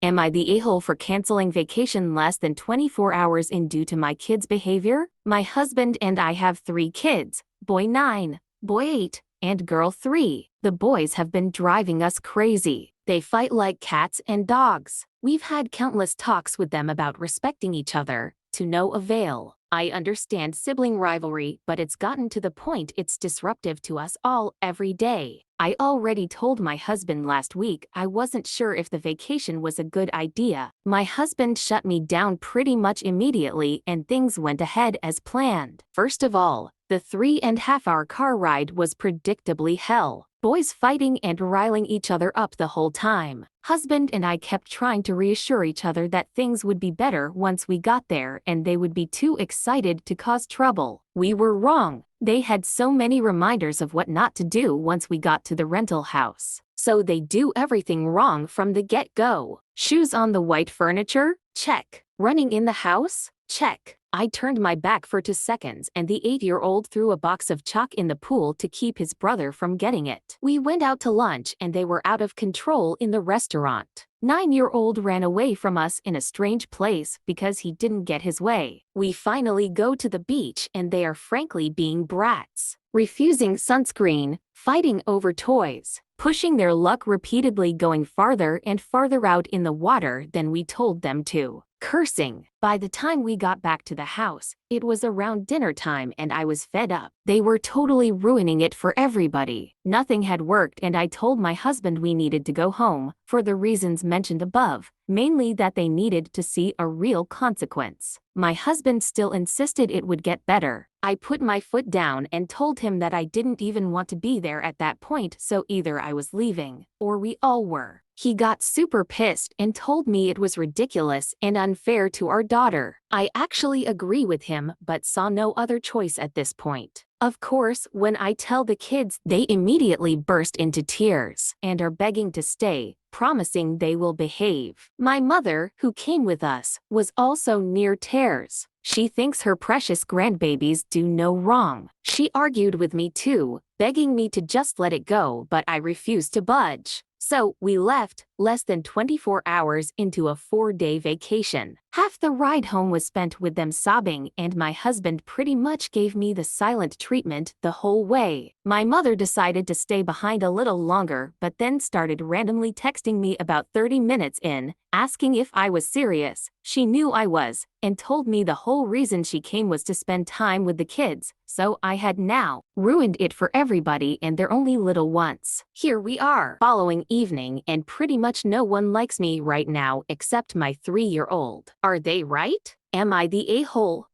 Am I the a-hole for canceling vacation less than 24 hours in due to my kids' behavior? My husband and I have 3 kids, boy 9, boy 8, and girl 3. The boys have been driving us crazy. They fight like cats and dogs. We've had countless talks with them about respecting each other, to no avail. I understand sibling rivalry, but it's gotten to the point it's disruptive to us all every day. I already told my husband last week I wasn't sure if the vacation was a good idea. My husband shut me down pretty much immediately and things went ahead as planned. First of all, the 3.5-hour car ride was predictably hell. Boys fighting and riling each other up the whole time. Husband and I kept trying to reassure each other that things would be better once we got there and they would be too excited to cause trouble. We were wrong. They had so many reminders of what not to do once we got to the rental house. So they do everything wrong from the get-go. Shoes on the white furniture? Check. Running in the house? Check. I turned my back for 2 seconds and the 8-year-old threw a box of chalk in the pool to keep his brother from getting it. We went out to lunch and they were out of control in the restaurant. 9-year-old ran away from us in a strange place because he didn't get his way. We finally go to the beach and they are frankly being brats. Refusing sunscreen, fighting over toys, pushing their luck repeatedly, going farther and farther out in the water than we told them to. Cursing. By the time we got back to the house, it was around dinner time and I was fed up. They were totally ruining it for everybody. Nothing had worked and I told my husband we needed to go home, for the reasons mentioned above, mainly that they needed to see a real consequence. My husband still insisted it would get better. I put my foot down and told him that I didn't even want to be there at that point, so either I was leaving, or we all were. He got super pissed and told me it was ridiculous and unfair to our daughter. I actually agree with him but saw no other choice at this point. Of course, when I tell the kids, they immediately burst into tears and are begging to stay, promising they will behave. My mother, who came with us, was also near tears. She thinks her precious grandbabies do no wrong. She argued with me too, begging me to just let it go, but I refused to budge. So, we left, less than 24 hours into a 4-day vacation. Half the ride home was spent with them sobbing and my husband pretty much gave me the silent treatment the whole way. My mother decided to stay behind a little longer but then started randomly texting me about 30 minutes in, asking if I was serious. She knew I was, and told me the whole reason she came was to spend time with the kids, so I had now ruined it for everybody and their only little ones. Here we are, following evening, and pretty much no one likes me right now except my 3-year-old. Are they right? Am I the a-hole?